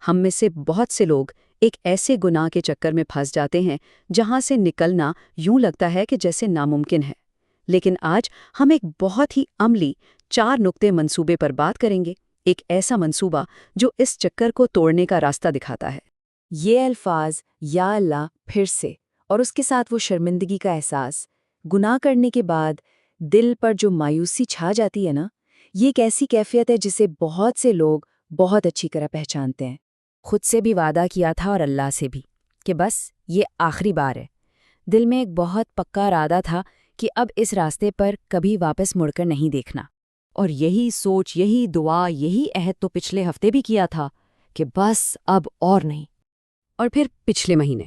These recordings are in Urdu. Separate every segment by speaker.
Speaker 1: ہم میں سے بہت سے لوگ ایک ایسے گناہ کے چکر میں پھنس جاتے ہیں جہاں سے نکلنا یوں لگتا ہے کہ جیسے ناممکن ہے۔ لیکن آج ہم ایک بہت ہی عملی 4 نقطے منصوبے پر بات کریں گے، ایک ایسا منصوبہ جو اس چکر کو توڑنے کا راستہ دکھاتا ہے۔
Speaker 2: یہ الفاظ یا اللہ پھر سے، اور اس کے ساتھ وہ شرمندگی کا احساس، گناہ کرنے کے بعد دل پر جو مایوسی چھا جاتی ہے نا، یہ ایک ایسی کیفیت ہے جسے بہت سے لوگ بہت اچھی طرح پہچانتے ہیں۔ خود سے بھی وعدہ کیا تھا اور اللہ سے بھی کہ بس یہ آخری بار ہے۔ دل میں ایک بہت پکا ارادہ تھا کہ اب اس راستے پر کبھی واپس مڑ کر نہیں دیکھنا۔
Speaker 1: اور یہی سوچ، یہی دعا، یہی عہد تو پچھلے ہفتے بھی کیا تھا کہ بس اب اور نہیں۔ اور پھر پچھلے مہینے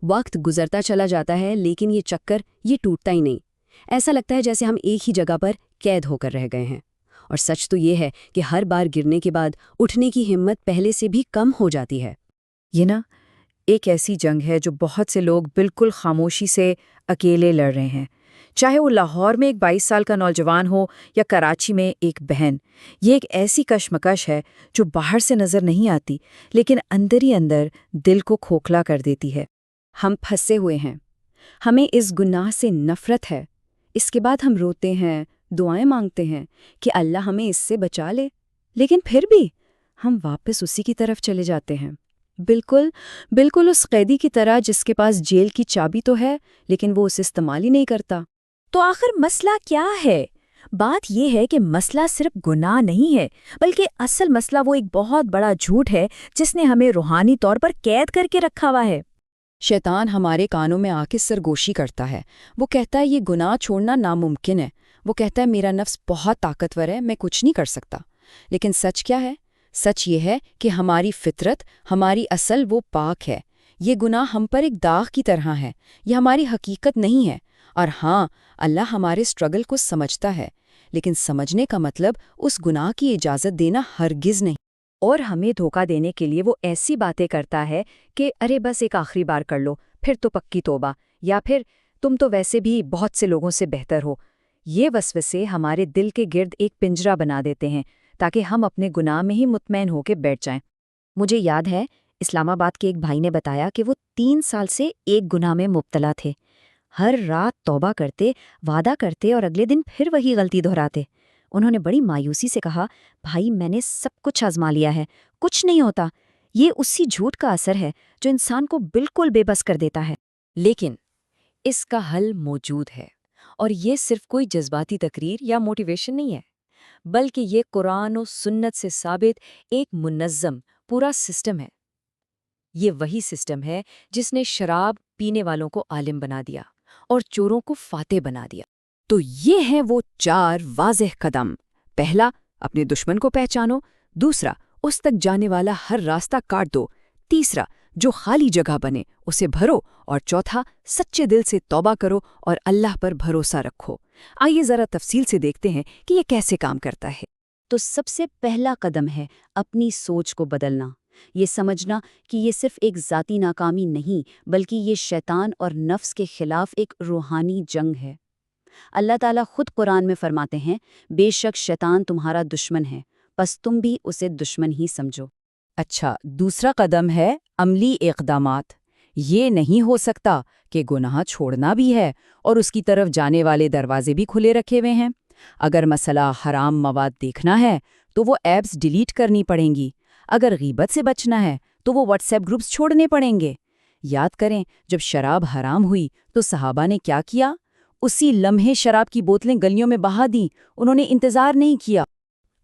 Speaker 1: وقت گزرتا چلا جاتا ہے، لیکن یہ چکر یہ ٹوٹتا ہی نہیں۔ ایسا لگتا ہے جیسے ہم ایک ہی جگہ پر قید ہو کر رہ گئے ہیں۔ اور سچ تو یہ ہے کہ ہر بار گرنے کے بعد اٹھنے کی ہمت پہلے سے بھی کم ہو جاتی ہے۔
Speaker 2: یہ نا ایک ایسی جنگ ہے جو بہت سے لوگ بالکل خاموشی سے اکیلے لڑ رہے ہیں، چاہے وہ لاہور میں ایک 22 سال کا نوجوان ہو یا کراچی میں ایک بہن۔ یہ ایک ایسی کشمکش ہے جو باہر سے نظر نہیں آتی، لیکن اندر ہی اندر دل کو کھوکھلا کر دیتی ہے۔
Speaker 1: ہم پھنسے ہوئے ہیں، ہمیں اس گناہ سے نفرت ہے، اس کے بعد ہم روتے ہیں، دعائیں مانگتے ہیں کہ اللہ ہمیں اس سے بچا لے، لیکن پھر بھی ہم واپس اسی کی طرف چلے جاتے ہیں، بالکل اس قیدی کی طرح جس کے پاس جیل کی چابی تو ہے لیکن وہ اسے استعمال ہی نہیں کرتا۔
Speaker 2: تو آخر مسئلہ کیا ہے؟ بات یہ ہے کہ مسئلہ صرف گناہ نہیں ہے، بلکہ اصل مسئلہ وہ ایک بہت بڑا جھوٹ ہے جس نے ہمیں روحانی طور پر قید کر کے رکھا ہوا ہے۔
Speaker 1: شیطان ہمارے کانوں میں آ کے سرگوشی کرتا ہے۔ وہ کہتا ہے یہ گناہ چھوڑنا ناممکن ہے، وہ کہتا ہے میرا نفس بہت طاقتور ہے، میں کچھ نہیں کر سکتا۔ لیکن سچ کیا ہے؟ سچ یہ ہے کہ ہماری فطرت، ہماری اصل وہ پاک ہے۔ یہ گناہ ہم پر ایک داغ کی طرح ہے، یہ ہماری حقیقت نہیں ہے۔ اور ہاں، اللہ ہمارے سٹرگل کو سمجھتا ہے، لیکن سمجھنے کا مطلب اس گناہ کی اجازت دینا ہرگز نہیں۔
Speaker 2: اور ہمیں دھوکہ دینے کے لیے وہ ایسی باتیں کرتا ہے کہ ارے بس ایک آخری بار کر لو، پھر تو پکی توبہ، یا پھر تم تو ویسے بھی بہت سے لوگوں سے بہتر ہو۔ یہ وسوسے ہمارے دل کے گرد ایک پنجرہ بنا دیتے ہیں تاکہ ہم اپنے گناہ میں ہی مطمئن ہو کے بیٹھ جائیں۔ مجھے یاد ہے اسلام آباد کے ایک بھائی نے بتایا کہ وہ 3 سال سے ایک گناہ میں مبتلا تھے، ہر رات توبہ کرتے، وعدہ کرتے اور اگلے دن پھر وہی غلطی دہراتے۔ انہوں نے بڑی مایوسی سے کہا، بھائی میں نے سب کچھ آزما لیا ہے، کچھ نہیں ہوتا۔ یہ اسی جھوٹ کا اثر ہے جو انسان کو بالکل بے بس کر دیتا ہے۔
Speaker 1: لیکن اس کا حل موجود ہے، اور یہ صرف کوئی جذباتی تقریر یا موٹیویشن نہیں ہے، بلکہ یہ قرآن و سنت سے ثابت ایک منظم پورا سسٹم ہے۔ یہ وہی سسٹم ہے جس نے شراب پینے والوں کو عالم بنا دیا اور چوروں کو فاتح بنا دیا۔ تو یہ ہیں وہ 4 واضح قدم۔ پہلا، اپنے دشمن کو پہچانو۔ دوسرا، اس تک جانے والا ہر راستہ کاٹ دو۔ تیسرا، جو خالی جگہ بنے اسے بھرو۔ اور چوتھا، سچے دل سے توبہ کرو اور اللہ پر بھروسہ رکھو۔ آئیے ذرا تفصیل سے دیکھتے ہیں کہ یہ کیسے کام کرتا ہے۔
Speaker 2: تو سب سے پہلا قدم ہے اپنی سوچ کو بدلنا، یہ سمجھنا کہ یہ صرف ایک ذاتی ناکامی نہیں بلکہ یہ شیطان اور نفس کے خلاف ایک روحانی جنگ ہے۔ اللہ تعالیٰ خود قرآن میں فرماتے ہیں، بے شک شیطان تمہارا دشمن ہے، پس تم بھی اسے دشمن ہی سمجھو۔
Speaker 1: اچھا، دوسرا قدم ہے عملی اقدامات۔ یہ نہیں ہو سکتا کہ گناہ چھوڑنا بھی ہے اور اس کی طرف جانے والے دروازے بھی کھلے رکھے ہوئے ہیں۔ اگر مسئلہ حرام مواد دیکھنا ہے تو وہ ایپس ڈیلیٹ کرنی پڑیں گی، اگر غیبت سے بچنا ہے تو وہ واٹس ایپ گروپس چھوڑنے پڑیں گے۔ یاد کریں جب شراب حرام ہوئی تو صحابہ نے کیا کیا؟ اسی لمحے شراب کی بوتلیں گلیوں میں بہا دیں، انہوں نے انتظار نہیں کیا۔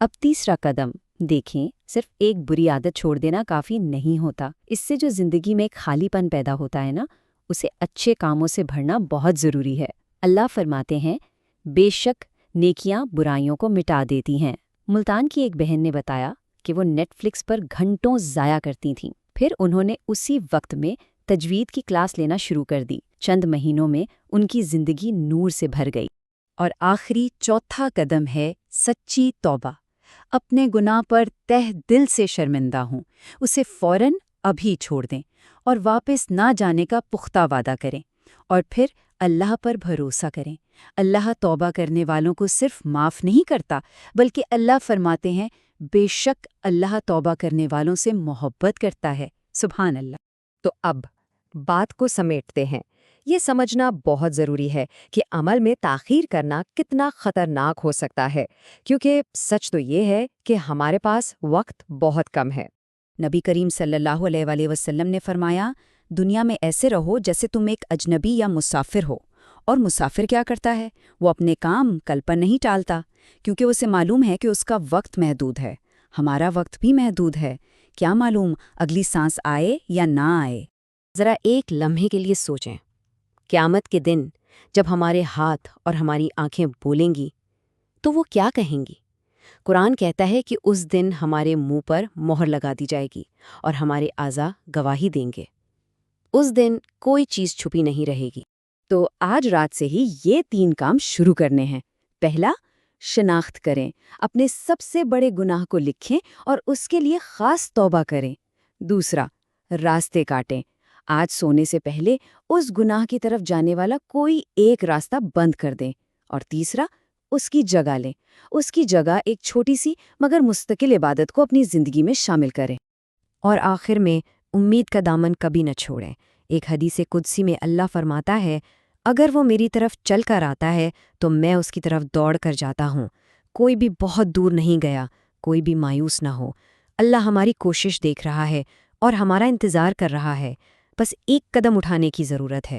Speaker 2: اب تیسرا قدم دیکھیں، صرف ایک بری عادت چھوڑ دینا کافی نہیں ہوتا، اس سے جو زندگی میں ایک خالی پن پیدا ہوتا ہے نا، اسے اچھے کاموں سے بھرنا بہت ضروری ہے۔ اللہ فرماتے ہیں، بے شک نیکیاں برائیوں کو مٹا دیتی ہیں۔ ملتان کی ایک بہن نے بتایا کہ وہ نیٹ فلکس پر گھنٹوں ضائع کرتی تھیں، پھر انہوں نے اسی وقت میں تجوید کی کلاس لینا شروع کر دی۔ چند مہینوں میں ان کی زندگی نور سے بھر گئی۔
Speaker 1: اور آخری چوتھا قدم ہے سچی توبہ۔ اپنے گناہ پر تہ دل سے شرمندہ ہوں، اسے فوراً ابھی چھوڑ دیں اور واپس نہ جانے کا پختہ وعدہ کریں، اور پھر اللہ پر بھروسہ کریں۔ اللہ توبہ کرنے والوں کو صرف معاف نہیں کرتا، بلکہ اللہ فرماتے ہیں،
Speaker 2: بے شک اللہ توبہ کرنے والوں سے محبت کرتا ہے۔ سبحان اللہ۔
Speaker 1: تو اب بات کو سمیٹتے ہیں۔ یہ سمجھنا بہت ضروری ہے کہ عمل میں تاخیر کرنا کتنا خطرناک ہو سکتا ہے، کیونکہ سچ تو یہ ہے کہ ہمارے پاس وقت بہت کم ہے۔
Speaker 2: نبی کریم صلی اللہ علیہ وآلہ وسلم نے فرمایا، دنیا میں ایسے رہو جیسے تم ایک اجنبی یا مسافر ہو۔ اور مسافر کیا کرتا ہے؟ وہ اپنے کام کل پر نہیں ٹالتا، کیونکہ اسے معلوم ہے کہ اس کا وقت محدود ہے۔ ہمارا وقت بھی محدود ہے، کیا معلوم اگلی سانس آئے یا نہ آئے۔
Speaker 1: ذرا ایک لمحے کے لیے سوچیں، قیامت کے دن جب ہمارے ہاتھ اور ہماری آنکھیں بولیں گی تو وہ کیا کہیں گی؟ قرآن کہتا ہے کہ اس دن ہمارے منہ پر مہر لگا دی جائے گی اور ہمارے اعضاء گواہی دیں گے۔ اس دن کوئی چیز چھپی نہیں رہے گی۔
Speaker 2: تو آج رات سے ہی یہ 3 کام شروع کرنے ہیں۔ پہلا، شناخت کریں، اپنے سب سے بڑے گناہ کو لکھیں اور اس کے لیے خاص توبہ کریں۔ دوسرا، راستے کاٹیں، آج سونے سے پہلے اس گناہ کی طرف جانے والا کوئی ایک راستہ بند کر دیں۔ اور تیسرا، اس کی جگہ لیں، اس کی جگہ ایک چھوٹی سی مگر مستقل عبادت کو اپنی زندگی میں شامل کریں۔
Speaker 1: اور آخر میں امید کا دامن کبھی نہ چھوڑیں۔ ایک حدیث قدسی میں اللہ فرماتا ہے، اگر وہ میری طرف چل کر آتا ہے تو میں اس کی طرف دوڑ کر جاتا ہوں۔ کوئی بھی بہت دور نہیں گیا، کوئی بھی مایوس نہ ہو۔ اللہ ہماری کوشش دیکھ رہا ہے اور ہمارا انتظار کر رہا ہے، بس ایک قدم اٹھانے کی ضرورت ہے۔